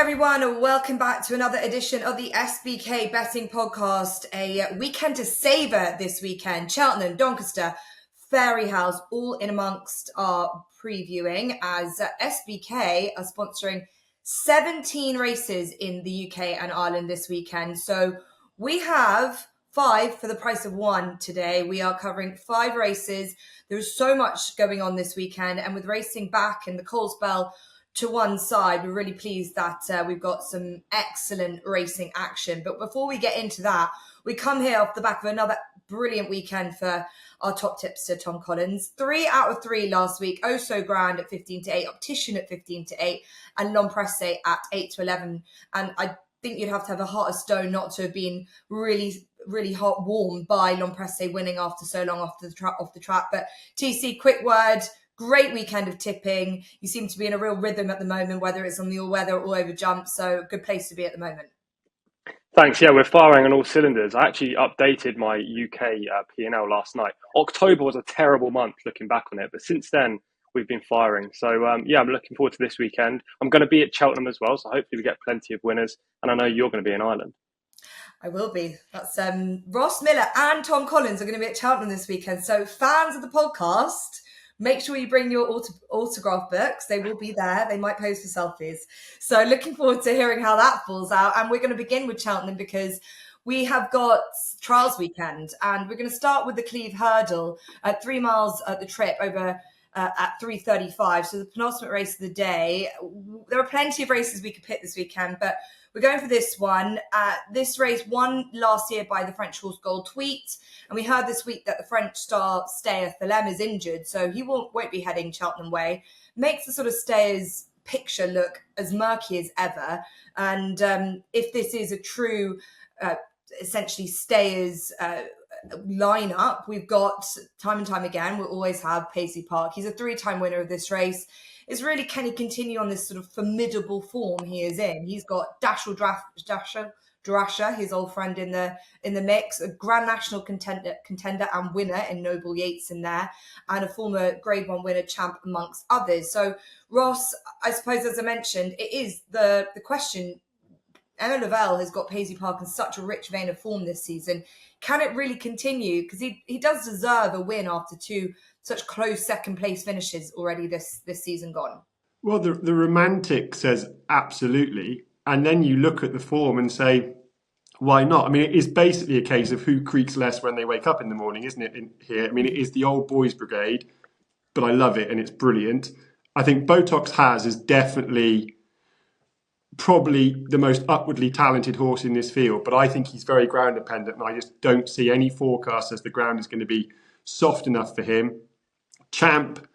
everyone, and welcome back to another edition of the SBK Betting Podcast. A weekend to savour this weekend. Cheltenham, Doncaster, Fairyhouse, all in amongst our previewing as SBK are sponsoring 17 races in the UK and Ireland this weekend. So we have 5 for the price of 1 today. We are covering 5 races. There's so much going on this weekend, and with racing back in the Coles Bell to one side, we're really pleased that we've got some excellent racing action. But before we get into that, we come here off the back of another brilliant weekend for our top tipster, Tom Collins. 3 out of 3 last week. Oh So Grand at 15-8, Optician at 15-8, and L'Empresse at 8-11. And I think you'd have to have a heart of stone not to have been really hot warm by L'Empresse winning after so long off the track. But TC, quick word. Great weekend of tipping. You seem to be in a real rhythm at the moment, whether it's on the all-weather or all-over jump. So good place to be at the moment. Thanks. Yeah, we're firing on all cylinders. I actually updated my UK P&L last night. October was a terrible month looking back on it, but since then we've been firing. So I'm looking forward to this weekend. I'm going to be at Cheltenham as well, so hopefully we get plenty of winners. And I know you're going to be in Ireland. I will be. That's Ross Millar and Tom Collins are going to be at Cheltenham this weekend. So fans of the podcast, make sure you bring your autograph books. They will be there. They might pose for selfies. So looking forward to hearing how that falls out. And we're going to begin with Cheltenham because we have got trials weekend. And we're going to start with the Cleeve Hurdle at 3 miles at the trip over at 3:35. So the penultimate race of the day. There are plenty of races we could pick this weekend, but we're going for this one. This race won last year by the French horse Gold Tweet. And we heard this week that the French star stayer Thelem is injured, so he won't be heading Cheltenham way. Makes the sort of stayers picture look as murky as ever. And if this is a true, essentially stayers lineup, we've got time and time again, we'll always have Paisley Park. He's a 3-time winner of this race. It's really, can he continue on this sort of formidable form he is in? He's got Dasher, his old friend in the mix, a Grand National contender and winner in Noble Yates in there, and a former Grade 1 winner champ amongst others. So Ross, I suppose, as I mentioned, it is the question. Emma Lavelle has got Paisley Park in such a rich vein of form this season. Can it really continue? Because he does deserve a win after 2 such close second place finishes already this season gone. Well, the romantic says absolutely. And then you look at the form and say, why not? I mean, it is basically a case of who creaks less when they wake up in the morning, isn't it, here? I mean, it is the old boys brigade, but I love it and it's brilliant. I think Botox Has is definitely probably the most upwardly talented horse in this field, but I think he's very ground dependent, and I just don't see any forecast as the ground is going to be soft enough for him. Champ,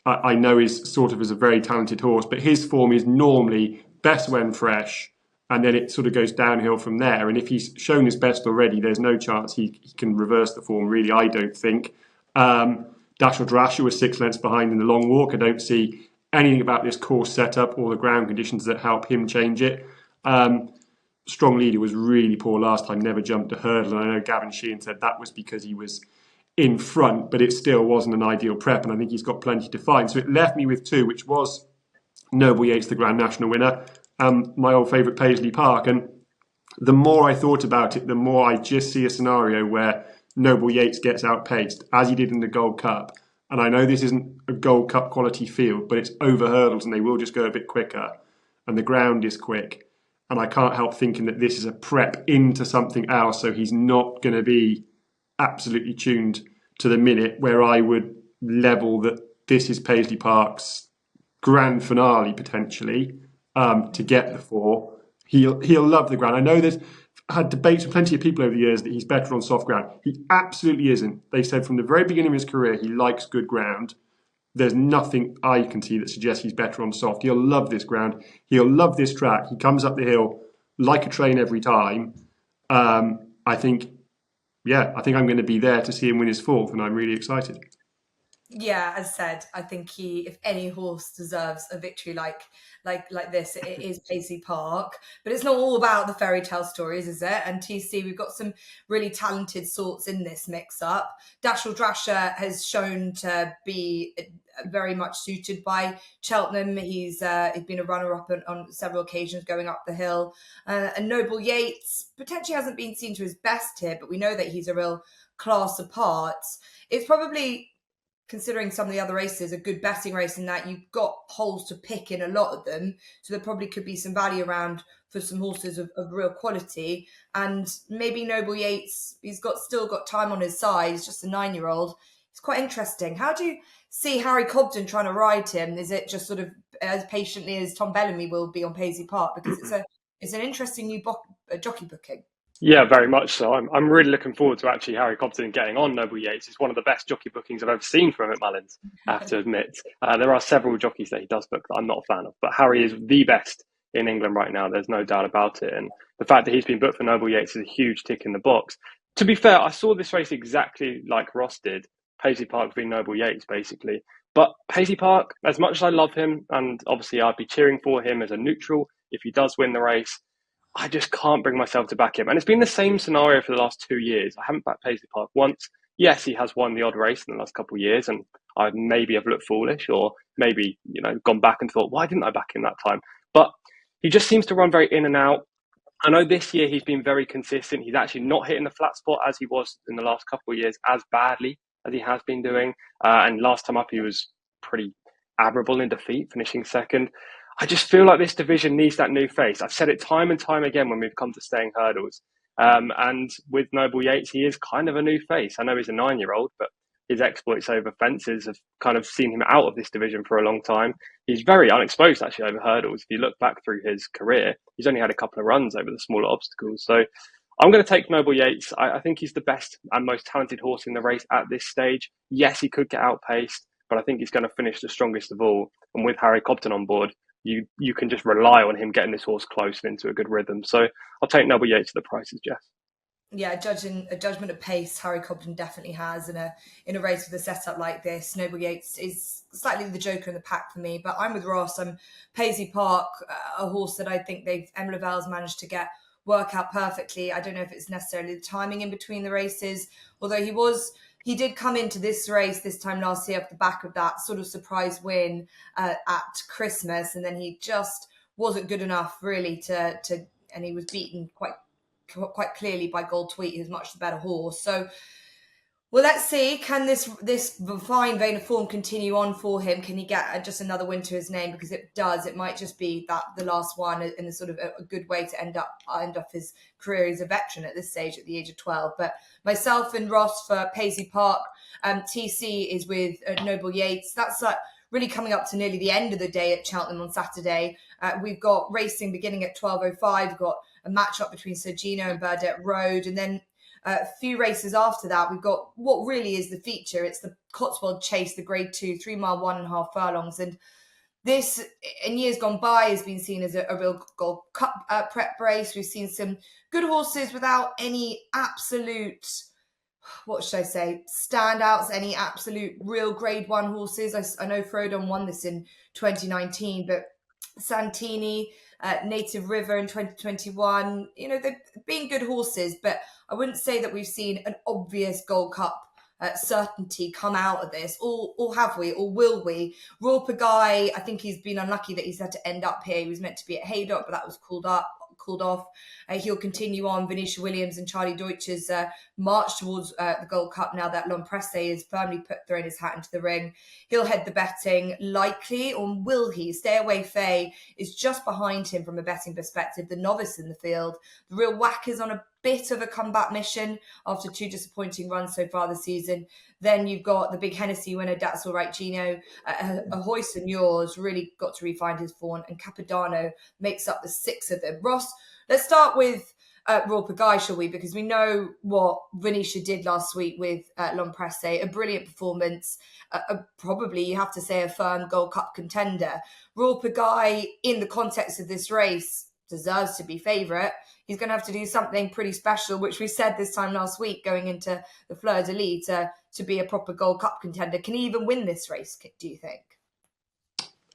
I know is sort of as a very talented horse, but his form is normally best when fresh, and then it sort of goes downhill from there. And if he's shown his best already, there's no chance he can reverse the form, really, I don't think. Dasher Drasher was 6 lengths behind in the long walk. I don't see anything about this course setup or the ground conditions that help him change it. Strong Leader was really poor last time, never jumped a hurdle. And I know Gavin Sheehan said that was because he was in front, but it still wasn't an ideal prep. And I think he's got plenty to find. So it left me with 2, which was Noble Yates, the Grand National winner, my old favourite Paisley Park. And the more I thought about it, the more I just see a scenario where Noble Yates gets outpaced, as he did in the Gold Cup. And I know this isn't a Gold Cup quality field, but it's over hurdles and they will just go a bit quicker. And the ground is quick. And I can't help thinking that this is a prep into something else. So he's not going to be absolutely tuned to the minute, where I would level that this is Paisley Park's grand finale potentially to get the 4. He'll love the ground. I know there's had debates with plenty of people over the years that he's better on soft ground. He absolutely isn't. They said from the very beginning of his career he likes good ground. There's nothing I can see that suggests he's better on soft. He'll love this ground. He'll love this track. He comes up the hill like a train every time. I think I'm going to be there to see him win his 4th, and I'm really excited. Yeah, as said, I think if any horse deserves a victory like this, it is Paisley Park. But it's not all about the fairy tale stories, is it? And TC, we've got some really talented sorts in this mix-up. Dasher Drasher has shown to be very much suited by Cheltenham. He's been a runner-up on several occasions going up the hill. And Noble Yates potentially hasn't been seen to his best here, but we know that he's a real class apart. It's probably, considering some of the other races, a good betting race in that you've got holes to pick in a lot of them. So there probably could be some value around for some horses of real quality. And maybe Noble Yates, he's still got time on his side. He's just a 9-year-old. It's quite interesting. How do you see Harry Cobden trying to ride him? Is it just sort of as patiently as Tom Bellamy will be on Paisley Park? Because it's an interesting new jockey booking. Yeah, very much so. I'm really looking forward to actually Harry Cobden getting on Noble Yates. It's one of the best jockey bookings I've ever seen from him at Mullins, I have to admit. There are several jockeys that he does book that I'm not a fan of, but Harry is the best in England right now. There's no doubt about it. And the fact that he's been booked for Noble Yates is a huge tick in the box. To be fair, I saw this race exactly like Ross did. Paisley Park v Noble Yates, basically. But Paisley Park, as much as I love him, and obviously I'd be cheering for him as a neutral if he does win the race, I just can't bring myself to back him. And it's been the same scenario for the last 2 years. I haven't backed Paisley Park once. Yes, he has won the odd race in the last couple of years, and I maybe have looked foolish, or maybe, gone back and thought, why didn't I back him that time? But he just seems to run very in and out. I know this year he's been very consistent. He's actually not hitting the flat spot as he was in the last couple of years as badly as he has been doing. And last time up, he was pretty admirable in defeat, finishing second. I just feel like this division needs that new face. I've said it time and time again when we've come to staying hurdles. And with Noble Yates, he is kind of a new face. I know he's a 9-year-old, but his exploits over fences have kind of seen him out of this division for a long time. He's very unexposed, actually, over hurdles. If you look back through his career, he's only had a couple of runs over the smaller obstacles. So I'm going to take Noble Yates. I think he's the best and most talented horse in the race at this stage. Yes, he could get outpaced, but I think he's going to finish the strongest of all. And with Harry Cobden on board, you can just rely on him getting this horse close and into a good rhythm. So I'll take Noble Yates at the prices, Jess. Yeah, a judgment of pace, Harry Cobden definitely has in a race with a setup like this. Noble Yates is slightly the joker in the pack for me, but I'm with Ross. I'm Paisley Park, a horse that I think Emma Lavelle's managed to work out perfectly. I don't know if it's necessarily the timing in between the races, although he did come into this race this time last year off the back of that sort of surprise win at Christmas, and then he just wasn't good enough really and he was beaten quite clearly by Gold Tweet, who's much the better horse. So, well, let's see. Can this fine vein of form continue on for him? Can he get just another win to his name? Because it does. It might just be the last one in a sort of a good way to end off his career. He's a veteran at this stage at the age of 12. But myself and Ross for Paisley Park. TC is with Noble Yates. That's really coming up to nearly the end of the day at Cheltenham on Saturday. We've got racing beginning at 12:05. We've got a match-up between Sir Gino and Burdett Road. And then a few races after that, we've got what really is the feature. It's the Cotswold Chase, the Grade 2, 3 mile, 1.5 furlongs. And this, in years gone by, has been seen as a real Gold Cup prep race. We've seen some good horses without any absolute, standouts, any absolute real Grade 1 horses. I know Frodon won this in 2019, but Santini, Native River in 2021, they've been good horses, but I wouldn't say that we've seen an obvious Gold Cup certainty come out of this, or have we, or will we? Royal Pagaille, I think he's been unlucky that he's had to end up here. He was meant to be at Haydock, but that was called off. He'll continue on. Venetia Williams and Charlie Deutsch's march towards the Gold Cup now that L'Impresse is firmly thrown his hat into the ring. He'll head the betting likely, or will he? Stay Away Faye is just behind him from a betting perspective, the novice in the field. The Real Whack is on a bit of a comeback mission after 2 disappointing runs so far this season. Then you've got the big Hennessy winner, That's All Right Gino. Hoist and Yours really got to refine his form, and Capodanno makes up the 6 of them. Ross, let's start with Royal Pagaille, shall we? Because we know what Venetia did last week with L'Impresse, a brilliant performance, probably, you have to say, a firm Gold Cup contender. Royal Pagaille, in the context of this race, deserves to be favourite. He's going to have to do something pretty special, which we said this time last week, going into the Fleur de Lis, to be a proper Gold Cup contender. Can he even win this race, do you think?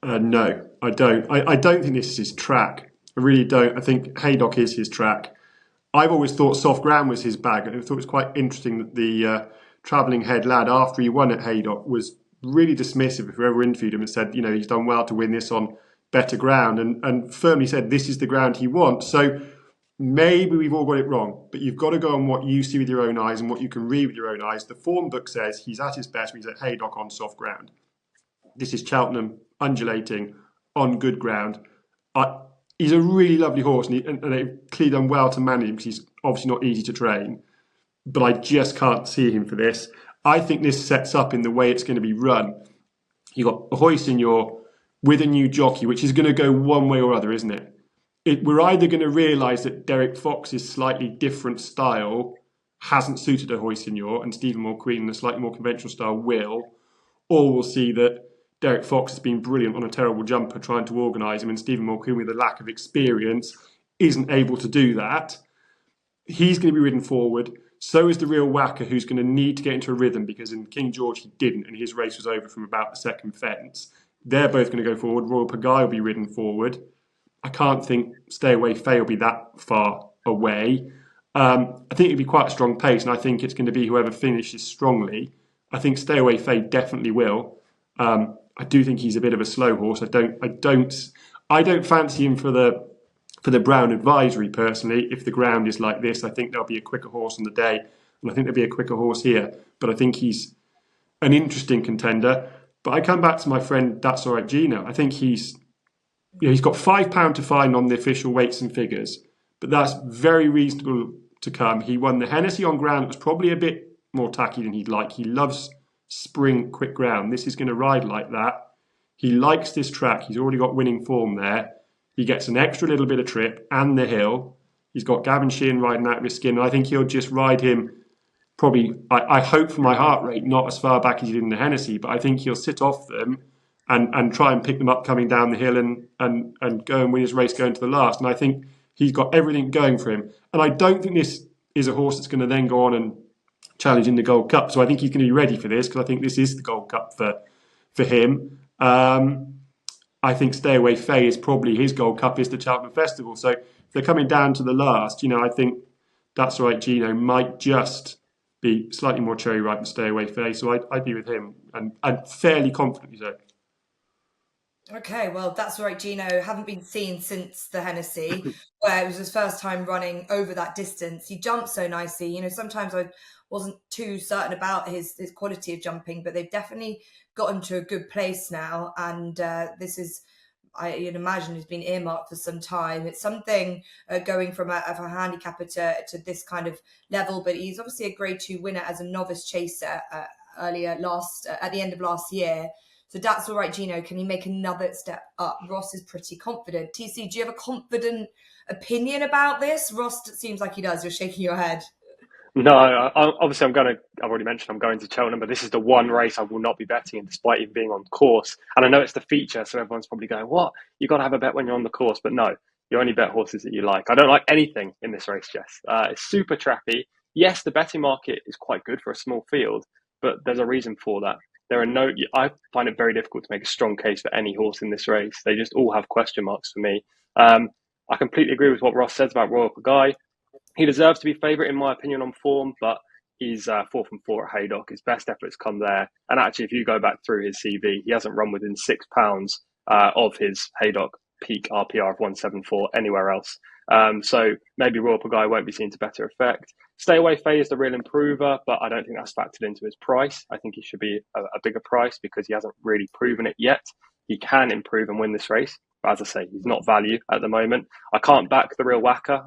No, I don't. I don't think this is his track. I really don't. I think Haydock is his track. I've always thought soft ground was his bag. I thought it was quite interesting that the travelling head lad, after he won at Haydock, was really dismissive of whoever interviewed him and said, he's done well to win this on better ground, and firmly said this is the ground he wants. So maybe we've all got it wrong, but you've got to go on what you see with your own eyes and what you can read with your own eyes. The form book says he's at his best when he's at Haydock on soft ground. This is Cheltenham, undulating, on good ground. He's a really lovely horse, and they've clearly done well to manage him because he's obviously not easy to train. But I just can't see him for this. I think this sets up in the way it's going to be run. You've got a Hoisinor with a new jockey, which is going to go one way or other, isn't it? We're either going to realise that Derek Fox's slightly different style hasn't suited a Hoisinor and Stephen Mulqueen in a slightly more conventional style will, or we'll see that Derek Fox has been brilliant on a terrible jumper trying to organise him, and Stephen Mulqueen, with a lack of experience, isn't able to do that. He's going to be ridden forward. So is the real whacker, who's going to need to get into a rhythm, because in King George he didn't, and his race was over from about the second fence. They're both going to go forward. Royal Pagaille will be ridden forward. I can't think Stay Away Faye will be that far away. I think it'll be quite a strong pace, and I think it's going to be whoever finishes strongly. I think Stay Away Faye definitely will. I do think he's a bit of a slow horse. I don't fancy him for the Brown Advisory personally. If the ground is like this, I think there'll be a quicker horse on the day, and I think there'll be a quicker horse here. But I think he's an interesting contender. But I come back to my friend That's All Right Gino. I think he's got £5 to fine on the official weights and figures, but that's very reasonable to come. He won the Hennessy on ground. It was probably a bit more tacky than he'd like. He loves spring quick ground. This is going to ride like that. He likes this track. He's already got winning form there. He gets an extra little bit of trip and the hill. He's got Gavin Sheehan riding out of his skin. And I think he'll just ride him probably, I hope for my heart rate, not as far back as he did in the Hennessy, but I think he'll sit off them and try and pick them up coming down the hill and go and win his race going to the last. And I think he's got everything going for him. And I don't think this is a horse that's going to then go on and challenge in the Gold Cup. So I think he's going to be ready for this, because I think this is the Gold Cup for him. I think Stay Away Faye is probably his Gold Cup is the Cheltenham Festival. So if they're coming down to the last, I think That's All Right Gino might just be slightly more cherry ripe than Stay Away Faye. So I'd be with him, and fairly confidently so. Okay, well, That's All Right Gino haven't been seen since the Hennessy, where it was his first time running over that distance. He jumped so nicely. Sometimes I wasn't too certain about his quality of jumping, but they've definitely got him to a good place now. And this is, I'd imagine, has been earmarked for some time. It's something going from a handicapper to this kind of level, but he's obviously a Grade 2 winner as a novice chaser at the end of last year. So That's All Right Gino, can he make another step up? Ross is pretty confident. TC, do you have a confident opinion about this? Ross, it seems like he does. You're shaking your head. No, obviously I've already mentioned I'm going to Cheltenham, but this is the one race I will not be betting in, despite even being on course. And I know it's the feature, so everyone's probably going, what? You've got to have a bet when you're on the course. But no, you only bet horses that you like. I don't like anything in this race, Jess. It's super trappy. Yes, the betting market is quite good for a small field, but there's a reason for that. I find it very difficult to make a strong case for any horse in this race. They just all have question marks for me. I completely agree with what Ross says about Royal Pagaille. He deserves to be favourite, in my opinion, on form, but he's 4 from 4 at Haydock. His best efforts come there. And actually, if you go back through his CV, he hasn't run within £6 of his Haydock peak RPR of 174 anywhere else. So maybe Royal Pagaille won't be seen to better effect. Stay Away Faye is the real improver, but I don't think that's factored into his price. I think he should be a bigger price because he hasn't really proven it yet. He can improve and win this race. But as I say, he's not value at the moment. I can't back the real whacker.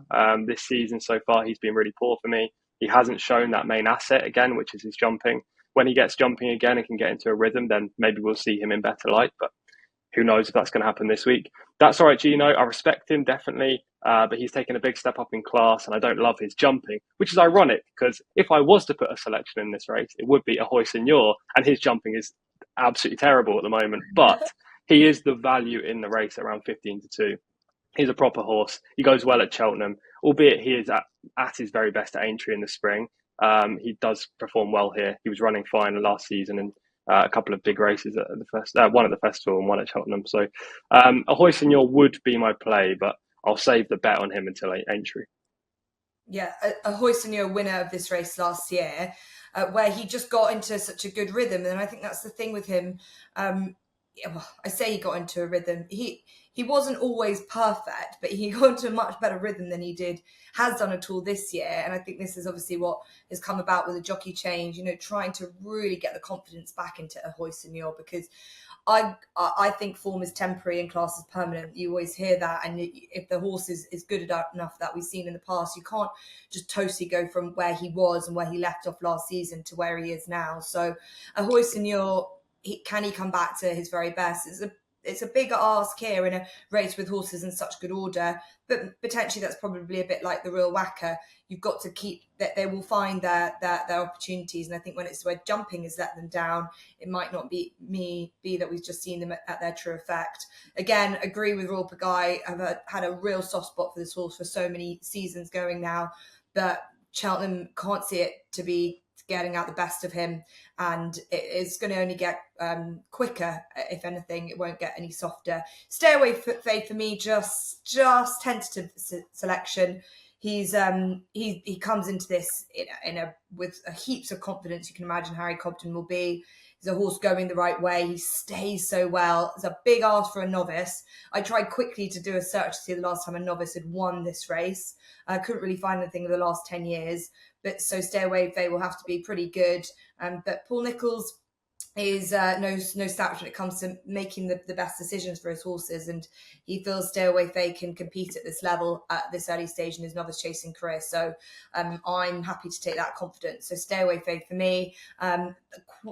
This season so far, he's been really poor for me. He hasn't shown that main asset again, which is his jumping. When he gets jumping again and can get into a rhythm, then maybe we'll see him in better light. But who knows if that's going to happen this week. That's All Right Gino. I respect him, definitely. But he's taken a big step up in class, and I don't love his jumping, which is ironic because if I was to put a selection in this race, it would be a Hoisinor, and his jumping is absolutely terrible at the moment. But he is the value in the race around 15-2. He's a proper horse. He goes well at Cheltenham, albeit he is at his very best at Aintree in the spring. He does perform well here. He was running fine last season in a couple of big races at one at the festival and one at Cheltenham. So a Hoisinor would be my play, but I'll save the bet on him until Aintree. Yeah, a Hoisinor winner of this race last year. where he just got into such a good rhythm. And I think that's the thing with him. I say he got into a rhythm. He wasn't always perfect, but he got into a much better rhythm than he has done at all this year. And I think this is obviously what has come about with the jockey change, trying to really get the confidence back into a hoist and yaw, because I think form is temporary and class is permanent. You always hear that. And if the horse is good enough that we've seen in the past, you can't just totally go from where he was and where he left off last season to where he is now. So a hoist and yaw, can he come back to his very best? It's a bigger ask here in a race with horses in such good order, but potentially that's probably a bit like the Real Whacker. You've got to keep that they will find their opportunities, and I think when it's where jumping has let them down, it might not be that we've just seen them at their true effect. Again, agree with Royal Pagaille. I've had a real soft spot for this horse for so many seasons going now, but Cheltenham can't see it to be getting out the best of him, and it's going to only get quicker. If anything, it won't get any softer. Stay Away Faith for me, just tentative selection. He comes into this with heaps of confidence. You can imagine Harry Cobden will be. He's a horse going the right way. He stays so well. It's a big ask for a novice. I tried quickly to do a search to see the last time a novice had won this race. I couldn't really find anything in the last 10 years. But so Stay Away Faith will have to be pretty good. But Paul Nicholls is no slouch when it comes to making the best decisions for his horses, and he feels Stay Away Faith can compete at this level at this early stage in his novice chasing career. So I'm happy to take that confidence. So Stay Away Faith for me,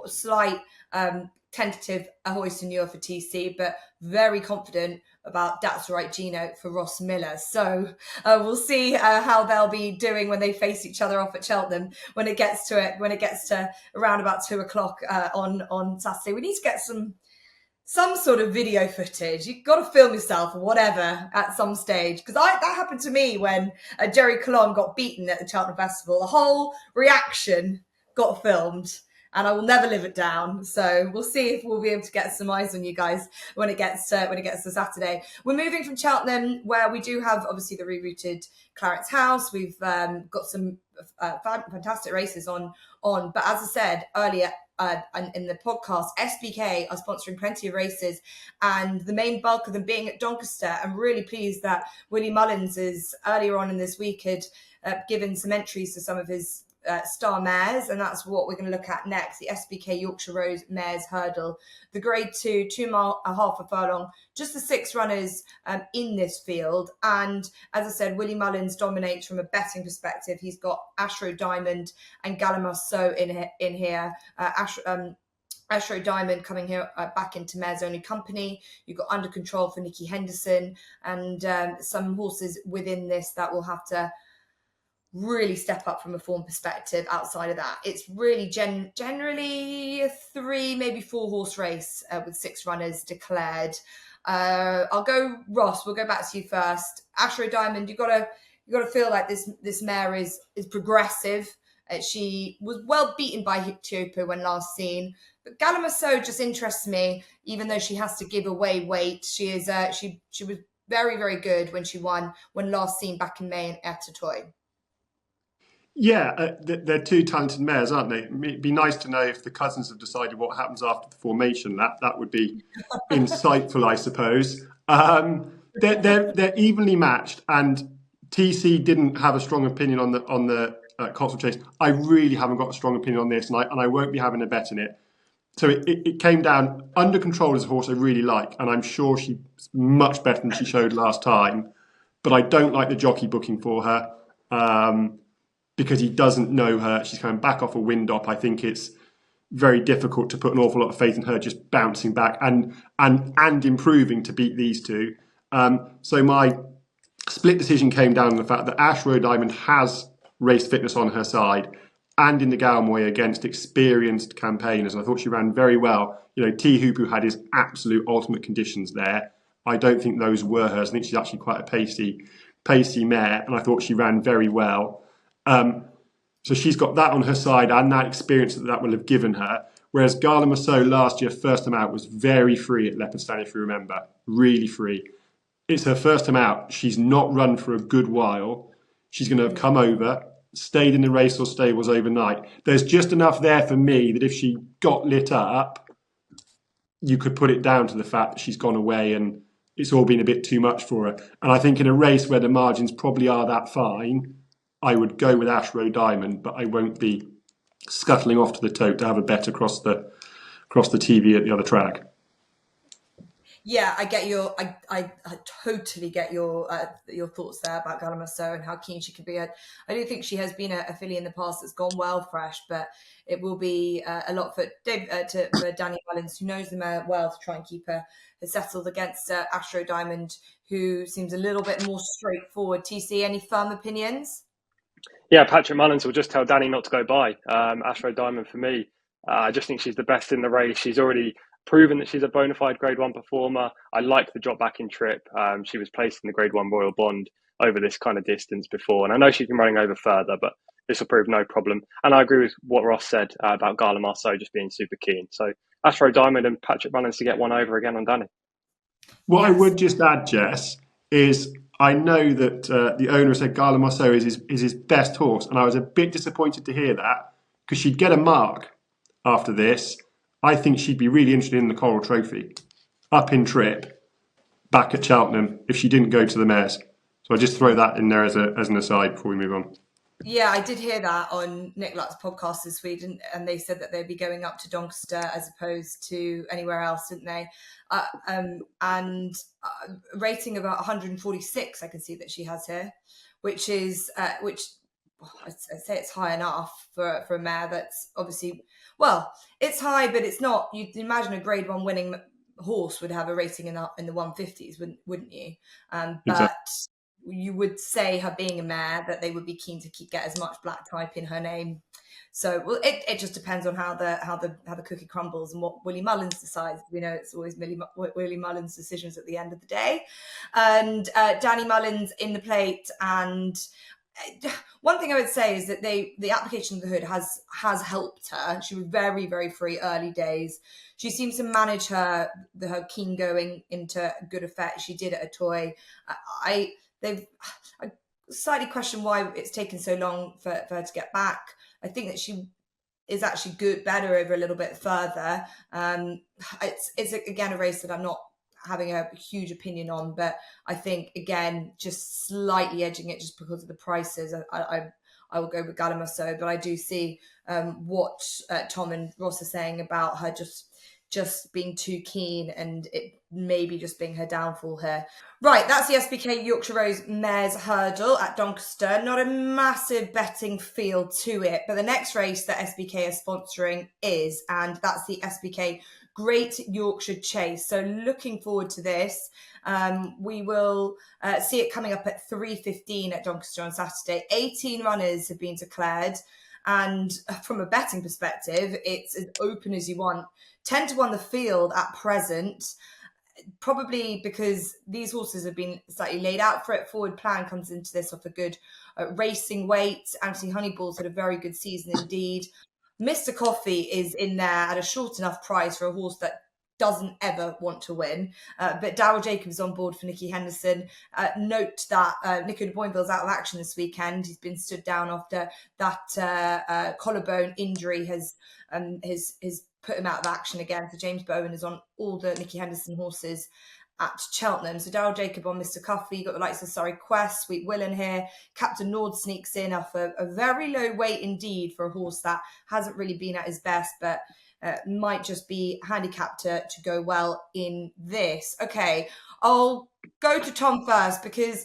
slight tentative a hoist and yaw for TC, but very confident about That's Right Gino for Ross Millar. So we'll see how they'll be doing when they face each other off at Cheltenham when it gets to around about 2:00 on Saturday. We need to get some sort of video footage. You've got to film yourself or whatever at some stage, because that happened to me when Jerry Colon got beaten at the Cheltenham Festival. The whole reaction got filmed, and I will never live it down. So we'll see if we'll be able to get some eyes on you guys when it gets to Saturday. We're moving from Cheltenham, where we do have obviously the rerouted Clarence House. We've got some fantastic races on. But as I said earlier in the podcast, SBK are sponsoring plenty of races, and the main bulk of them being at Doncaster. I'm really pleased that Willie Mullins is earlier on in this week had given some entries to some of his star mares, and that's what we're going to look at next. The SBK Yorkshire Rose Mares Hurdle, the grade 2, 2.5 mile a furlong, just the 6 runners in this field. And as I said, Willie Mullins dominates from a betting perspective. He's got Ashrow Diamond and Gallimus in here. Ashrow Diamond coming here back into Mares Only Company. You've got Under Control for Nicky Henderson, and some horses within this that will have to really step up from a form perspective. Outside of that, it's really generally a 3, maybe 4 horse race with 6 runners declared. I'll go Ross. We'll go back to you first. Ashrow Diamond, you got to feel like this mare is progressive. She was well beaten by Hiptiopa when last seen, but Gallimus just interests me. Even though she has to give away weight, she was very, very good when she won when last seen back in May in Etatoy. Yeah, they're 2 talented mares, aren't they? It'd be nice to know if the cousins have decided what happens after the formation. That would be insightful, I suppose. They're evenly matched, and TC didn't have a strong opinion on the Cotswold Chase. I really haven't got a strong opinion on this, and I won't be having a bet in it. So it came down. Under Control is a horse I really like, and I'm sure she's much better than she showed last time. But I don't like the jockey booking for her. Because he doesn't know her. She's coming back off a wind-up. I think it's very difficult to put an awful lot of faith in her just bouncing back and improving to beat these 2. So my split decision came down on the fact that Ashrow Diamond has race fitness on her side, and in the Galmoy against experienced campaigners. And I thought she ran very well. T Hoopu had his absolute ultimate conditions there. I don't think those were hers. I think she's actually quite a pacey mare, and I thought she ran very well. So she's got that on her side and that experience that will have given her. Whereas Gala Massot last year, first time out, was very free at Leopardstown, if you remember. Really free. It's her first time out. She's not run for a good while. She's going to have come over. stayed in the racehorse stables overnight. There's just enough there for me that if she got lit up, you could put it down to the fact that she's gone away and it's all been a bit too much for her. And I think in a race where the margins probably are that fine, I would go with Ashroe Diamond, but I won't be scuttling off to the tote to have a bet across the TV at the other track. Yeah, I get I totally get your thoughts there about Galamasso and how keen she could be. I do think she has been a filly in the past that's gone well fresh, but it will be a lot for Danny Mullins, who knows the mare well, to try and keep her settled against Astro Diamond, who seems a little bit more straightforward. TC, any firm opinions? Yeah, Patrick Mullins will just tell Danny not to go by. Astro Diamond for me. I just think she's the best in the race. She's already proven that she's a bona fide Grade 1 performer. I like the drop back in trip. She was placed in the Grade 1 Royal Bond over this kind of distance before. And I know she's been running over further, but this will prove no problem. And I agree with what Ross said about Gala Marceau just being super keen. So Astro Diamond and Patrick Mullins to get one over again on Danny. What I would just add, Jess, is I know that the owner said Gala Marceau is his best horse, and I was a bit disappointed to hear that because she'd get a mark after this. I think she'd be really interested in the Coral Trophy, up in trip, back at Cheltenham, if she didn't go to the mares. So I'll just throw that in there as an aside before we move on. Yeah, I did hear that on Nick Lutt's podcast this week, and they said that they'd be going up to Doncaster as opposed to anywhere else, didn't they? And rating about 146, I can see that she has here, which is I'd say it's high enough for a mare that's obviously, well, it's high, but it's not. You'd imagine a Grade 1 winning horse would have a rating in the 150s, wouldn't you? But Exactly. you would say, her being a mare, that they would be keen to get as much black type in her name. So, well, it just depends on how the cookie crumbles and what Willie Mullins decides. We know it's always Willie Mullins' decisions at the end of the day. And Danny Mullins in the plate. And one thing I would say is that the application of the hood has helped her. She was very, very free early days. She seems to manage her keen going into good effect. She did at a toy. I slightly question why it's taken so long for her to get back. I think that she is actually better over a little bit further. It's again a race that I'm not having a huge opinion on, but I think again just slightly edging it just because of the prices. I will go with Galamasso, but I do see what Tom and Ross are saying about her just being too keen and it maybe just being her downfall here. Right, that's the SBK Yorkshire Rose Mares Hurdle at Doncaster. Not a massive betting field to it, but the next race that SBK is sponsoring is, and that's the SBK Great Yorkshire Chase. So looking forward to this. We will see it coming up at 3:15 at Doncaster on Saturday. 18 runners have been declared. And from a betting perspective, it's as open as you want. 10-1 the field at present, probably because these horses have been slightly laid out for it. Forward Plan comes into this off a good racing weight. Anthony Honeyball's had a very good season indeed. Mr. Coffee is in there at a short enough price for a horse that doesn't ever want to win. But Darryl Jacobs on board for Nicky Henderson. Note that Nico de Boinville's out of action this weekend. He's been stood down after that collarbone injury has put him out of action again. So James Bowen is on all the Nicky Henderson horses at Cheltenham. So Darryl Jacob on Mr. Coffee. You've got the likes of Surrey Quest, Sweet Willen here. Captain Nord sneaks in off a very low weight indeed for a horse that hasn't really been at his best, but might just be handicapped to go well in this. Okay, I'll go to Tom first because,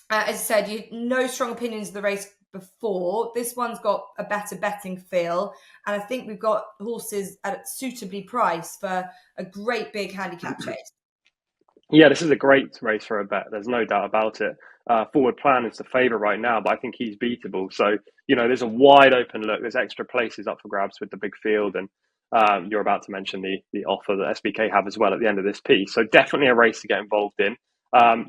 as I said, no strong opinions of the race before. This one's got a better betting feel, and I think we've got horses at suitably priced for a great big handicap chase. Yeah, this is a great race for a bet. There's no doubt about it. Forward Plan is the favourite right now, but I think he's beatable. So, there's a wide open look. There's extra places up for grabs with the big field. And you're about to mention the offer that SBK have as well at the end of this piece. So definitely a race to get involved in.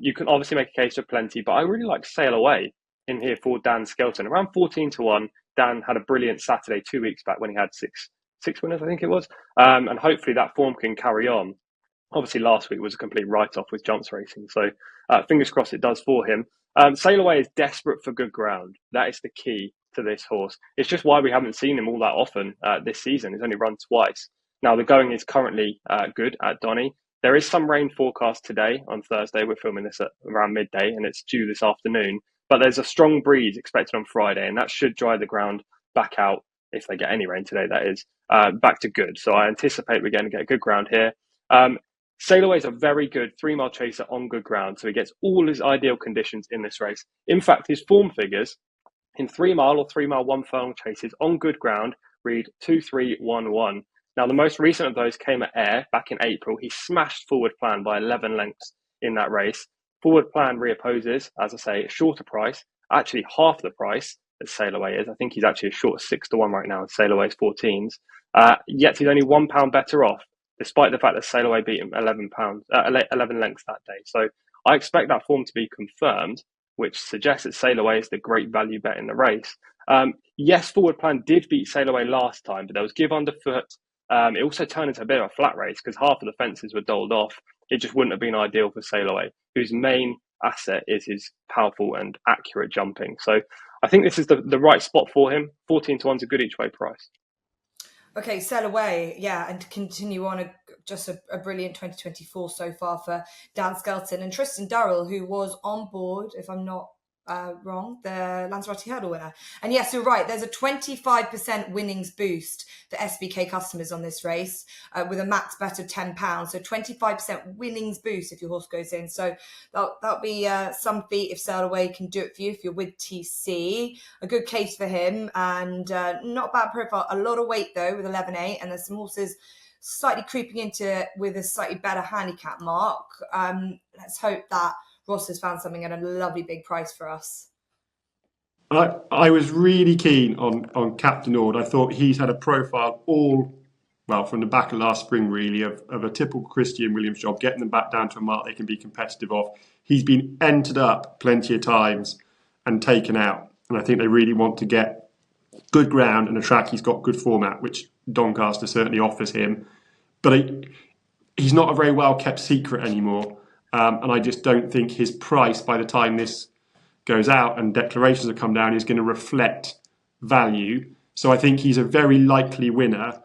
You can obviously make a case for plenty, but I really like Sail Away in here for Dan Skelton. Around 14-1. Dan had a brilliant Saturday 2 weeks back when he had six winners, I think it was. And hopefully that form can carry on. Obviously, last week was a complete write-off with jumps racing. So fingers crossed it does for him. Sail Away is desperate for good ground. That is the key. to this horse. It's just why we haven't seen him all that often this season. He's only run twice. Now, the going is currently good at Donny. There is some rain forecast today on Thursday. We're filming this at around midday and it's due this afternoon. But there's a strong breeze expected on Friday and that should dry the ground back out, if they get any rain today, that is, back to good. So I anticipate we're going to get good ground here. Sail Away is a very good 3 mile chaser on good ground. So he gets all his ideal conditions in this race. In fact, his form figures in 3 mile or 3 mile 1 furlong chases on good ground read 2-3-1-1. Now, the most recent of those came at Ayr back in April. He smashed Forward Plan by 11 lengths in that race. Forward Plan reopposes, as I say, a shorter price, actually half the price that Sail Away is. I think he's actually as short as 6-1 right now, and Sail Away's 14s. Yet he's only £1 better off, despite the fact that Sail Away beat him 11 lengths that day. So I expect that form to be confirmed, which suggests that Sail Away is the great value bet in the race. Yes, Forward Plan did beat Sail Away last time, but there was give underfoot. It also turned into a bit of a flat race because half of the fences were doled off. It just wouldn't have been ideal for Sail Away, whose main asset is his powerful and accurate jumping. So I think this is the right spot for him. 14-1 is a good each way price. Okay, Sail Away, yeah, and to continue on just a brilliant 2024 so far for Dan Skelton and Tristan Durrell, who was on board, if I'm not wrong, the Lanzarote Hurdle winner. And yes, you're right, there's a 25% winnings boost for SBK customers on this race with a max bet of £10. So 25% winnings boost if your horse goes in. So that'll be some feat if Sail Away can do it for you if you're with TC. A good case for him and not a bad profile. A lot of weight though with 11.8, and there's some horses slightly creeping into it with a slightly better handicap mark. Let's hope that Ross has found something at a lovely big price for us. I was really keen on Captain Ord. I thought he's had a profile from the back of last spring, really, of a typical Christian Williams job, getting them back down to a mark they can be competitive off. He's been entered up plenty of times and taken out. And I think they really want to get good ground and a track he's got good format, which Doncaster certainly offers him. But he's not a very well-kept secret anymore. And I just don't think his price, by the time this goes out and declarations have come down, is going to reflect value. So I think he's a very likely winner.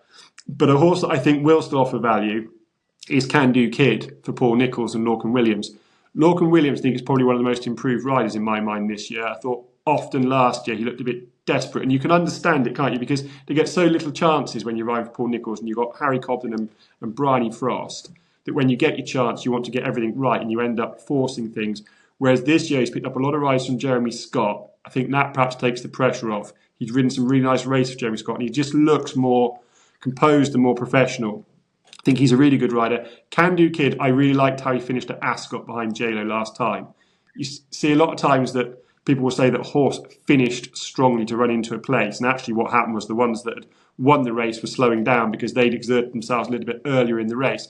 But a horse that I think will still offer value is Can Do Kid for Paul Nicholls and Lorcan Williams. Lorcan Williams, I think, is probably one of the most improved riders in my mind this year. I thought often last year he looked a bit desperate. And you can understand it, can't you? Because they get so little chances when you're riding for Paul Nicholls and you've got Harry Cobden and Bryony Frost, that when you get your chance, you want to get everything right and you end up forcing things. Whereas this year, he's picked up a lot of rides from Jeremy Scott. I think that perhaps takes the pressure off. He's ridden some really nice races for Jeremy Scott and he just looks more composed and more professional. I think he's a really good rider. Can Do Kid, I really liked how he finished at Ascot behind JLo last time. You see a lot of times that people will say that horse finished strongly to run into a place. And actually what happened was the ones that had won the race were slowing down because they'd exerted themselves a little bit earlier in the race.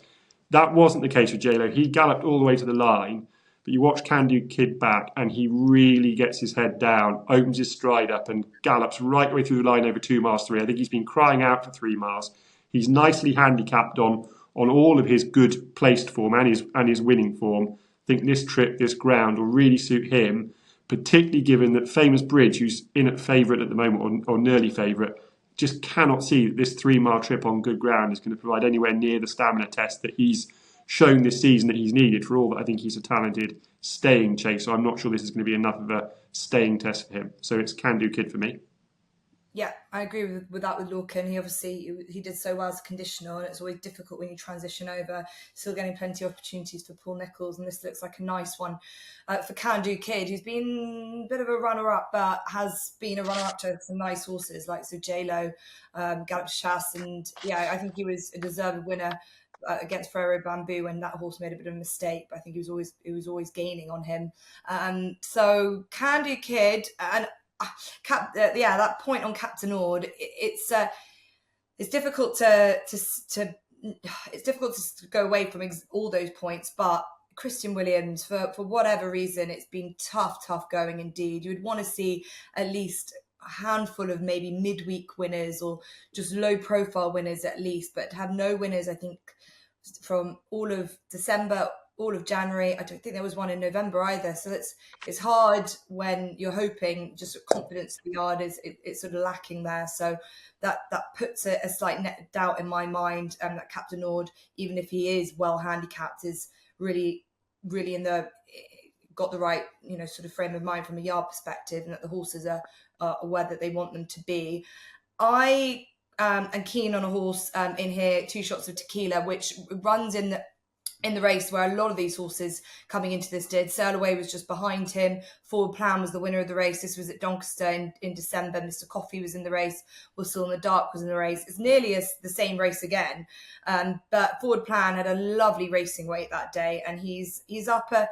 That wasn't the case with JLo. He galloped all the way to the line, but you watch Can Do Kid back and he really gets his head down, opens his stride up and gallops right the way through the line over 2 miles 3. I think he's been crying out for 3 miles. He's nicely handicapped on all of his good placed form and his winning form. I think this trip, this ground will really suit him, particularly given that Famous Bridge, who's in at favourite at the moment or nearly favourite, just cannot see that this 3 mile trip on good ground is going to provide anywhere near the stamina test that he's shown this season that he's needed. For all that, I think he's a talented staying chase. So I'm not sure this is going to be enough of a staying test for him. So it's Can Do Kid for me. Yeah, I agree with that with Lorcan. He did so well as a conditional, and it's always difficult when you transition over. Still getting plenty of opportunities for Paul Nicholls, and this looks like a nice one for Can Do Kid, who's been a bit of a runner-up, but has been a runner-up to some nice horses like JLo, Gallup Chasse, and yeah, I think he was a deserved winner against Ferrero Bamboo, and that horse made a bit of a mistake, but I think he was always gaining on him. So Can Do Kid and. That point on Captain Ord, it's difficult to go away from all those points, but Christian Williams, for whatever reason, it's been tough going indeed. You would want to see at least a handful of maybe midweek winners or just low profile winners at least, but to have no winners, I think, from all of December all of January. I don't think there was one in November either. So it's hard when you're hoping, just confidence in the yard it's sort of lacking there. So that puts a slight doubt in my mind that Captain Ord, even if he is well handicapped, is really in the got the right sort of frame of mind from a yard perspective, and that the horses are where that they want them to be. I am keen on a horse in here, Two Shots of Tequila, which runs in the race where a lot of these horses coming into this did. Sail Away was just behind him. Forward Plan was the winner of the race. This was at Doncaster in December. Mr. Coffee was in the race. Was Still in the Dark was in the race. It's nearly the same race again. But Forward Plan had a lovely racing weight that day, and he's up a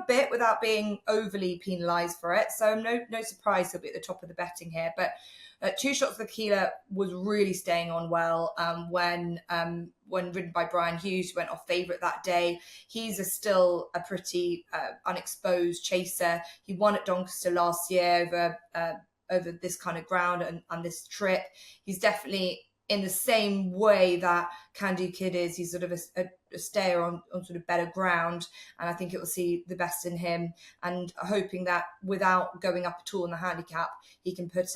bit without being overly penalised for it. So no surprise he'll be at the top of the betting here. But Two Shots of Tequila was really staying on well when ridden by Brian Hughes, who went off favourite that day. He's still a pretty unexposed chaser. He won at Doncaster last year over this kind of ground and this trip. He's definitely in the same way that Can Do Kid is. He's sort of a stayer on sort of better ground, and I think it will see the best in him, and hoping that without going up at all in the handicap, he can put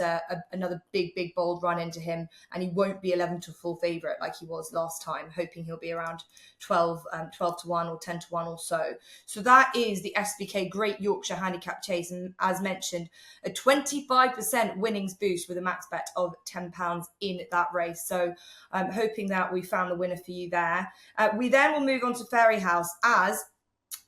another big bold run into him, and he won't be 11 to full favourite like he was last time. Hoping he'll be around 12 to 1 or 10 to 1 or so. So that is the SBK Great Yorkshire Handicap Chase, and as mentioned, a 25% winnings boost with a max bet of £10 in that race. So I'm hoping that we found the winner for you there. We then will move on to Fairyhouse, as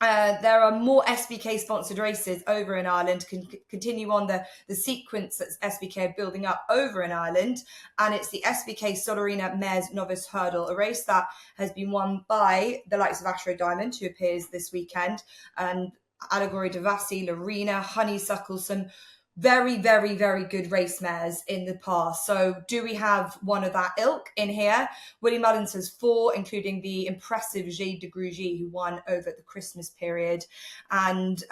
there are more SBK sponsored races over in Ireland. Continue on the sequence that SBK are building up over in Ireland, and it's the SBK Solerina Mares Novice Hurdle, a race that has been won by the likes of Ashrow Diamond, who appears this weekend, and Allegory Devassi, Lorena, Honeysuckle, some very good race mares in the past. So do we have one of that ilk in here? Willie Mullins has 4, including the impressive Jade de Grugy, who won over the Christmas period. And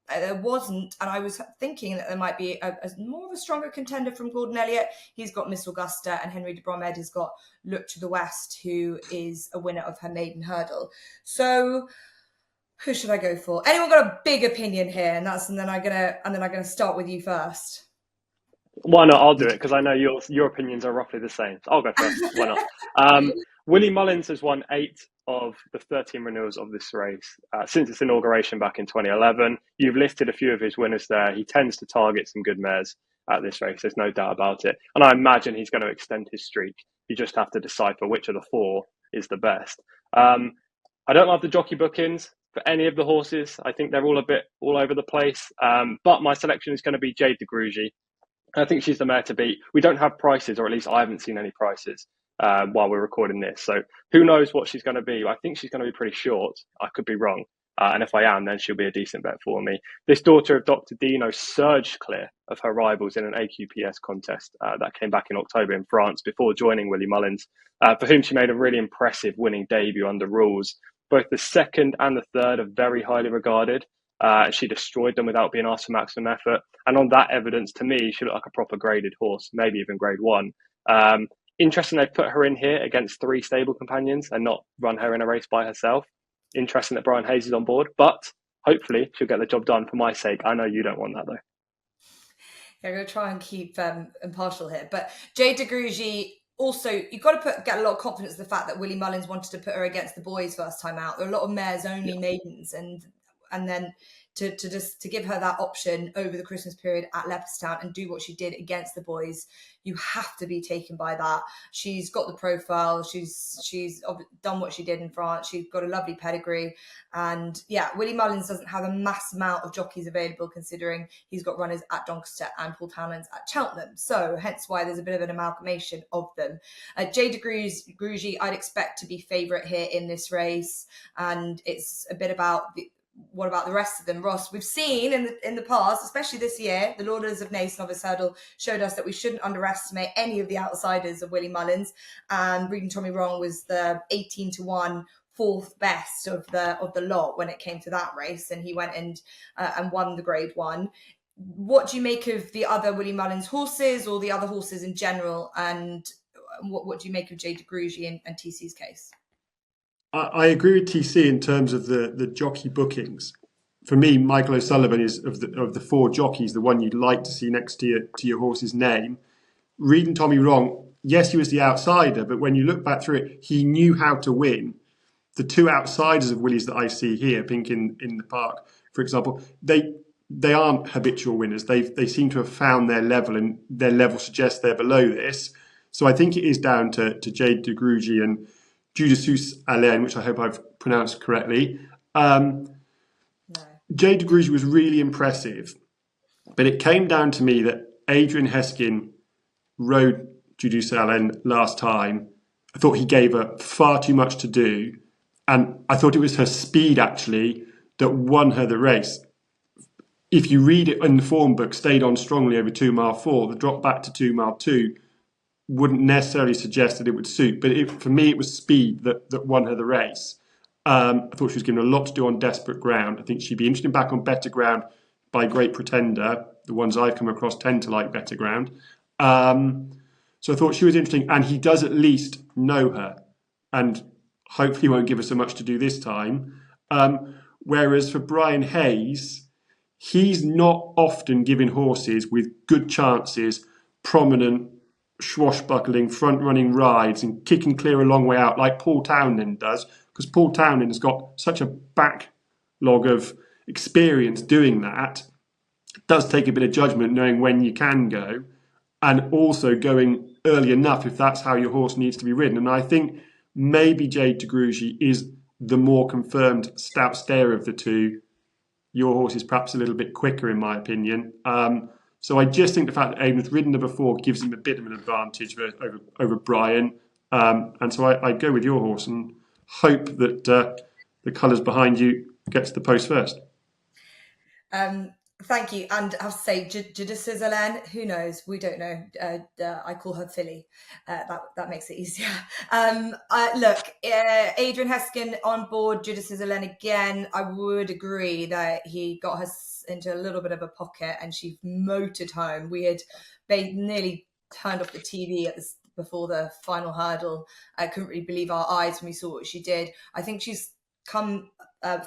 there wasn't, and I was thinking that there might be a more of a stronger contender from Gordon Elliott. He's got Miss Augusta, and Henry de Bromhead has got Look to the West, who is a winner of her maiden hurdle. So who should I go for? Anyone got a big opinion here? And then I'm gonna start with you first. Why not? I'll do it, because I know your opinions are roughly the same. So I'll go first. Why not? Willie Mullins has won 8 of the 13 renewals of this race since its inauguration back in 2011. You've listed a few of his winners there. He tends to target some good mares at this race. There's no doubt about it. And I imagine he's going to extend his streak. You just have to decipher which of the 4 is the best. I don't love the jockey bookings for any of the horses. I think they're all a bit all over the place. But my selection is going to be Jade de Grugy. I think she's the mare to beat. We don't have prices, or at least I haven't seen any prices while we're recording this. So who knows what she's going to be. I think she's going to be pretty short. I could be wrong. And if I am, then she'll be a decent bet for me. This daughter of Dr. Dino surged clear of her rivals in an AQPS contest that came back in October in France before joining Willie Mullins, for whom she made a really impressive winning debut under rules. Both the second and the third are very highly regarded. She destroyed them without being asked for maximum effort. And on that evidence, to me, she looked like a proper graded horse, maybe even grade 1. Interesting they've put her in here against 3 stable companions and not run her in a race by herself. Interesting that Brian Hayes is on board, but hopefully she'll get the job done for my sake. I know you don't want that, though. Yeah, I'm going to try and keep impartial here. But Jade de Grugy, also, you've got to get a lot of confidence in the fact that Willie Mullins wanted to put her against the boys first time out. There are a lot of mares only maidens, and then to give her that option over the Christmas period at Leopardstown and do what she did against the boys, you have to be taken by that. She's got the profile. She's done what she did in France. She's got a lovely pedigree. And yeah, Willie Mullins doesn't have a mass amount of jockeys available, considering he's got runners at Doncaster and Paul Townends at Cheltenham. So hence why there's a bit of an amalgamation of them. Jade de Grugy, I'd expect to be favourite here in this race. And it's a bit about what about the rest of them, Ross? We've seen in the past, especially this year, the Lauders of Naas Novice Hurdle showed us that we shouldn't underestimate any of the outsiders of Willie Mullins. And Reading Tommy Wrong was the 18 to 1 4th best of the lot when it came to that race, and he went and won the Grade 1. What do you make of the other Willie Mullins horses, or the other horses in general? And what do you make of Jade de Grugy and TC's case? I agree with TC in terms of the jockey bookings. For me, Michael O'Sullivan is of the four jockeys the one you'd like to see next to your horse's name. Reading Tommy wrong, yes, he was the outsider, but when you look back through it, he knew how to win. The two outsiders of Willie's that I see here, Pink in the Park, for example, they aren't habitual winners. They seem to have found their level, and their level suggests they're below this. So I think it is down to Jade de Grugy and Judisus Alain, which I hope I've pronounced correctly. No. Jade de Grugy was really impressive, but it came down to me that Adrian Heskin rode Judisus Alain last time. I thought he gave her far too much to do, and I thought it was her speed actually that won her the race. If you read it in the form book, stayed on strongly over 2 mile 4, the drop back to 2 mile 2 wouldn't necessarily suggest that it would suit. But for me, it was speed that won her the race. I thought she was given a lot to do on desperate ground. I think she'd be interesting back on better ground by Great Pretender. The ones I've come across tend to like better ground. So I thought she was interesting, and he does at least know her, and hopefully won't give her so much to do this time. Whereas for Brian Hayes, he's not often giving horses with good chances, prominent, swashbuckling, front-running rides and kicking clear a long way out like Paul Townend does, because Paul Townend has got such a backlog of experience doing that. It does take a bit of judgment knowing when you can go, and also going early enough if that's how your horse needs to be ridden. And I think maybe Jade de Grugy is the more confirmed stout stayer of the two. Your horse is perhaps a little bit quicker, in my opinion. So I just think the fact that Aiden's ridden her before gives him a bit of an advantage over Brian. And so I'd go with your horse and hope that the colours behind you gets the post first. Thank you. And I have to say, Judisus Alain, who knows? We don't know. I call her Philly. That makes it easier. Look, Adrian Heskin on board, Judisus Alain again. I would agree that he got her into a little bit of a pocket and she motored home. We had nearly turned off the TV before the final hurdle. I couldn't really believe our eyes when we saw what she did. I think she's come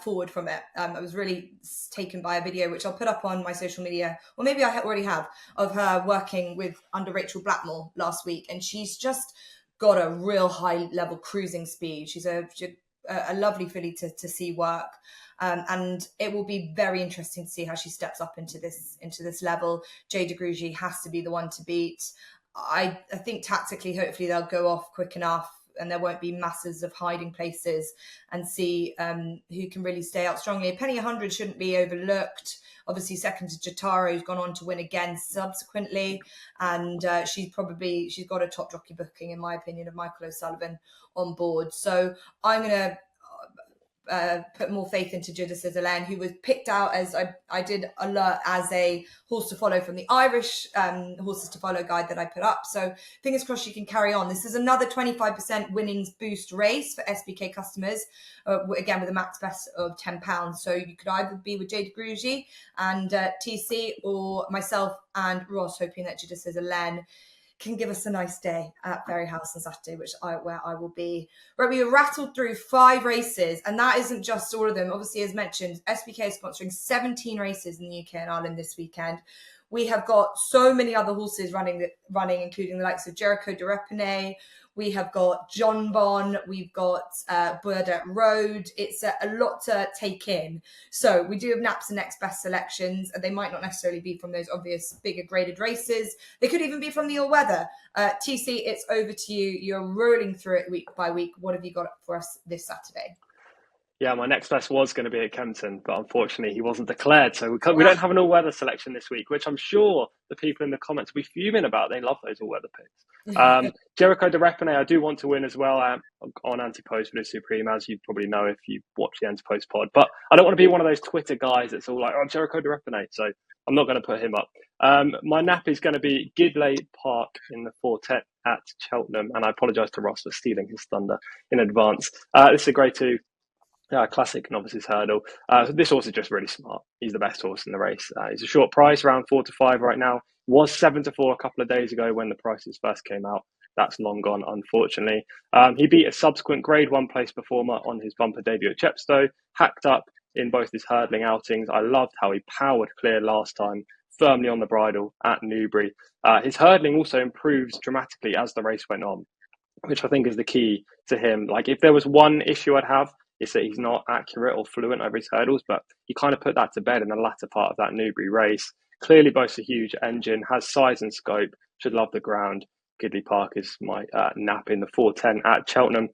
forward from it. I was really taken by a video which I'll put up on my social media, or maybe I already have, of her working under Rachel Blackmore last week, and she's just got a real high level cruising speed. She's a lovely filly to see work, and it will be very interesting to see how she steps up into this level. Jade de Grugy has to be the one to beat. I think tactically, hopefully they'll go off quick enough and there won't be masses of hiding places, and see who can really stay out strongly. A penny 100 shouldn't be overlooked. Obviously, second to Jataro, who's gone on to win again subsequently. And she's got a top jockey booking, in my opinion, of Michael O'Sullivan on board. So I'm going to put more faith into Judisus Alain, who was picked out, as I did alert, as a horse to follow from the Irish horses to follow guide that I put up. So fingers crossed she can carry on. This is another 25% winnings boost race for SBK customers, again with a max bet of £10. So you could either be with Jade de Grugy and TC, or myself and Ross, hoping that Judisus Alain can give us a nice day at Fairyhouse on Saturday, where I will be. Right, we were rattled through 5 races, and that isn't just all of them. Obviously, as mentioned, SBK is sponsoring 17 races in the UK and Ireland this weekend. We have got so many other horses running, including the likes of Jericho de Repine. We have got John Bon. We've got Burdett Road. It's a lot to take in. So we do have Naps and Next Best selections, and they might not necessarily be from those obvious bigger graded races. They could even be from the all-weather. TC, it's over to you. You're rolling through it week by week. What have you got for us this Saturday? Yeah, my next best was going to be at Kempton, but unfortunately he wasn't declared. So we don't have an all-weather selection this week, which I'm sure the people in the comments will be fuming about. They love those all-weather picks. Jericho de Repine, I do want to win as well on Antipodes for the Supreme, as you probably know if you watch the Antipodes pod. But I don't want to be one of those Twitter guys that's all like, oh, Jericho de Repine. So I'm not going to put him up. My nap is going to be Gidley Park in the Fortet at Cheltenham. And I apologise to Ross for stealing his thunder in advance. This is a grade 2. Classic Novices Hurdle. This horse is just really smart. He's the best horse in the race. He's a short price, around 4 to 5 right now. Was 7 to 4 a couple of days ago when the prices first came out. that's long gone, unfortunately. He beat a subsequent Grade 1 place performer on his bumper debut at Chepstow, hacked up in both his hurdling outings. I loved how he powered clear last time, firmly on the bridle at Newbury. His hurdling also improves dramatically as the race went on, which I think is the key to him. Like, if there was one issue I'd have, it's that he's not accurate or fluent over his hurdles, but he kind of put that to bed in the latter part of that Newbury race. Clearly boasts a huge engine, has size and scope, should love the ground. Gidley Park is my nap in the 410 at Cheltenham.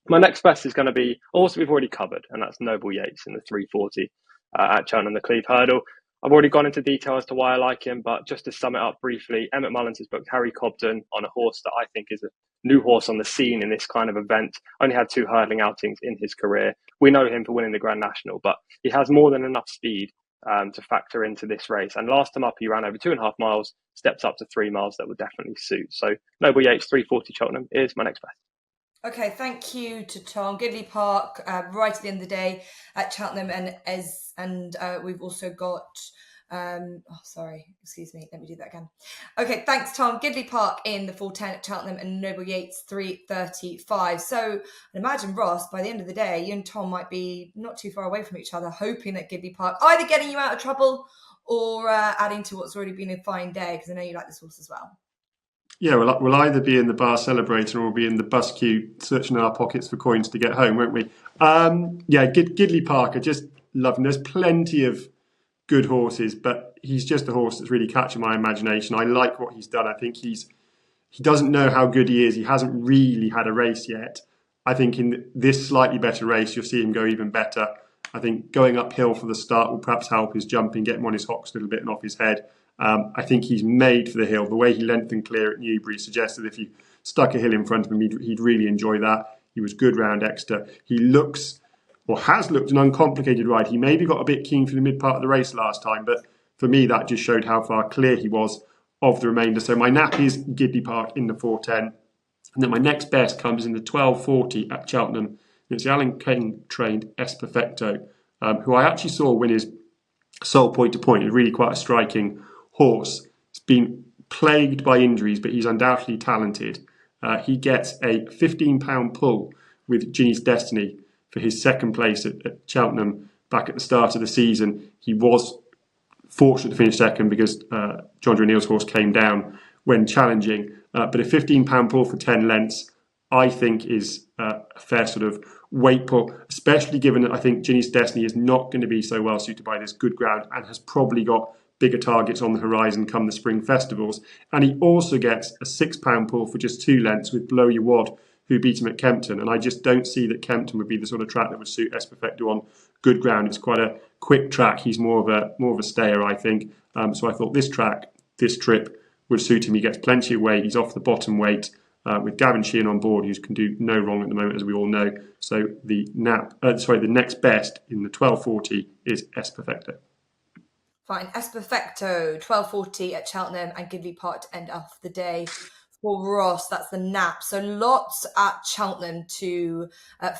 My next best is going to be a horse we've already covered, and that's Noble Yates in the 340 at Cheltenham, the Cleeve Hurdle. I've already gone into detail as to why I like him, but just to sum it up briefly, Emmett Mullins has booked Harry Cobden on a horse that I think is a new horse on the scene in this kind of event. Only had 2 hurdling outings in his career. We know him for winning the Grand National, but he has more than enough speed to factor into this race. And last time up, he ran over 2.5 miles, steps up to 3 miles that would definitely suit. So Noble Yates, 340 Cheltenham is my next best. Okay, thank you to Tom. Gidley Park, right at the end of the day at Cheltenham, and we've also got. Excuse me. Let me do that again. Okay, thanks, Tom. Gidley Park in the 410 at Cheltenham, and Noble Yates 335. So I imagine, Ross, by the end of the day, you and Tom might be not too far away from each other, hoping that Gidley Park either getting you out of trouble or adding to what's already been a fine day, because I know you like this horse as well. Yeah, we'll either be in the bar celebrating or we'll be in the bus queue searching in our pockets for coins to get home, won't we? Gidley Park, I just love him. There's plenty of good horses, but he's just a horse that's really catching my imagination. I like what he's done. I think he doesn't know how good he is. He hasn't really had a race yet. I think in this slightly better race, you'll see him go even better. I think going uphill for the start will perhaps help his jumping, get him on his hocks a little bit and off his head. I think he's made for the hill. The way he lengthened clear at Newbury suggested if you stuck a hill in front of him, he'd really enjoy that. He was good round Exeter. He looks, or has looked, an uncomplicated ride. He maybe got a bit keen for the mid part of the race last time, but for me, that just showed how far clear he was of the remainder. So my nap is Gidley Park in the 410. And then my next best comes in the 1240 at Cheltenham. And it's the Alan King trained S Perfecto, who I actually saw win his sole point to point. It's really quite a striking horse. He's been plagued by injuries, but he's undoubtedly talented. He gets a £15 pull with Ginny's Destiny for his second place at Cheltenham back at the start of the season. He was fortunate to finish second because John Drew Neal's horse came down when challenging. But a £15 pull for 10 lengths, I think, is a fair sort of weight pull, especially given that I think Ginny's Destiny is not going to be so well suited by this good ground and has probably got bigger targets on the horizon come the spring festivals. And he also gets a £6 pull for just 2 lengths with Blow Your Wad, who beat him at Kempton. And I just don't see that Kempton would be the sort of track that would suit S Perfecto on good ground. It's quite a quick track. He's more of a stayer, I think. So I thought this trip would suit him. He gets plenty of weight. He's off the bottom weight with Gavin Sheehan on board, who can do no wrong at the moment, as we all know. So the next best in the 1240 is S Perfecto. Fine. S Perfecto, 1240 at Cheltenham, and Gidley Park to end off the day for Ross. That's the nap. So lots at Cheltenham to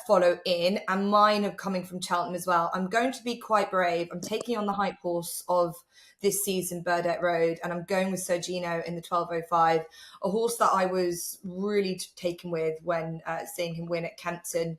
follow in, and mine are coming from Cheltenham as well. I'm going to be quite brave. I'm taking on the hype horse of this season, Burdett Road, and I'm going with Sergino in the 1205, a horse that I was really taken with when seeing him win at Kempton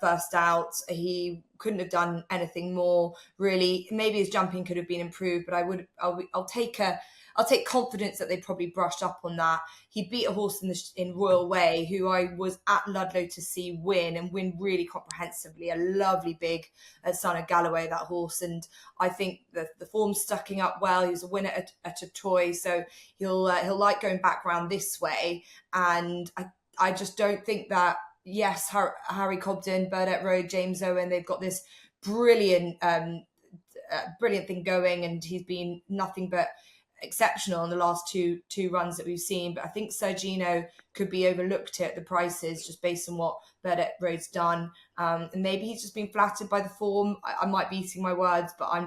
first out. He couldn't have done anything more, really. Maybe his jumping could have been improved, but I'll take confidence that they probably brushed up on that. He beat a horse in Royal Way, who I was at Ludlow to see win really comprehensively. A lovely big son of Galloway, that horse. And I think that the form's stacking up well. He was a winner at a toy, so he'll like going back round this way. And I just don't think that, yes, Harry Cobden, Burdett Road, James Owen, they've got this brilliant thing going, and he's been nothing but exceptional in the last two runs that we've seen. But I think Sergino could be overlooked at the prices just based on what Burdett Road's done, and maybe he's just been flattered by the form. I might be eating my words, but I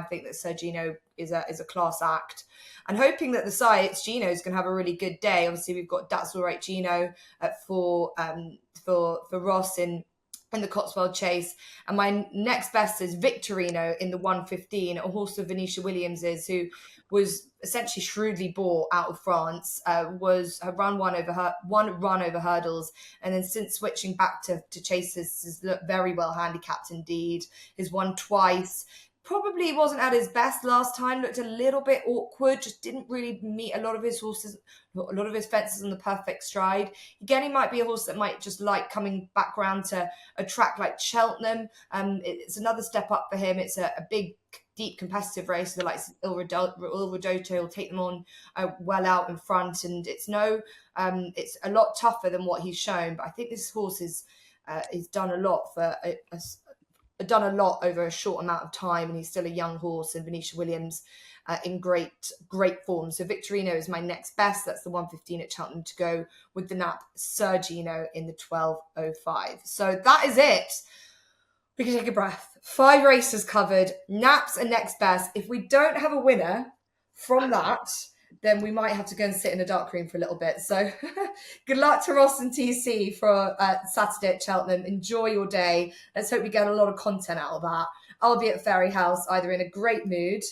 think that Sergino is a class act, and hoping that the side Gino's going to have a really good day. Obviously we've got That's All Right Gino for Ross in in the Cotswold Chase. And my next best is Victorino in the 1:15, a horse of Venetia Williams's, who was essentially shrewdly bought out of France, had run one run over hurdles, and then since switching back to chases has looked very well handicapped indeed. He's won twice. Probably wasn't at his best last time, looked a little bit awkward, just didn't really meet a lot of his fences on the perfect stride. Again, he might be a horse that might just like coming back around to a track like Cheltenham. It's another step up for him. It's a big, deep competitive race. The likes of Il Ridoto will take them on well out in front, and it's a lot tougher than what he's shown. But I think this horse is done a lot over a short amount of time, and he's still a young horse, and Venetia Williams in great form. So Victorino is my next best. That's the 1:15 at Cheltenham to go with the nap Sergino in the 12:05. So that is it. We can take a breath. 5 races covered. Naps and next best. If we don't have a winner from that, then we might have to go and sit in a dark room for a little bit. So good luck to Ross and TC for Saturday at Cheltenham. Enjoy your day. Let's hope we get a lot of content out of that. I'll be at Fairyhouse either in a great mood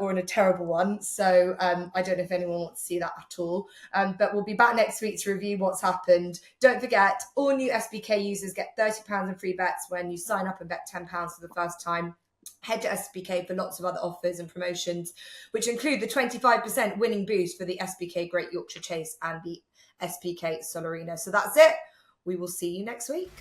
or in a terrible one. So I don't know if anyone wants to see that at all. But we'll be back next week to review what's happened. Don't forget, all new SBK users get £30 in free bets when you sign up and bet £10 for the first time. Head to SBK for lots of other offers and promotions, which include the 25% winning boost for the SBK Great Yorkshire Chase and the SBK Solerina. So that's it. We will see you next week.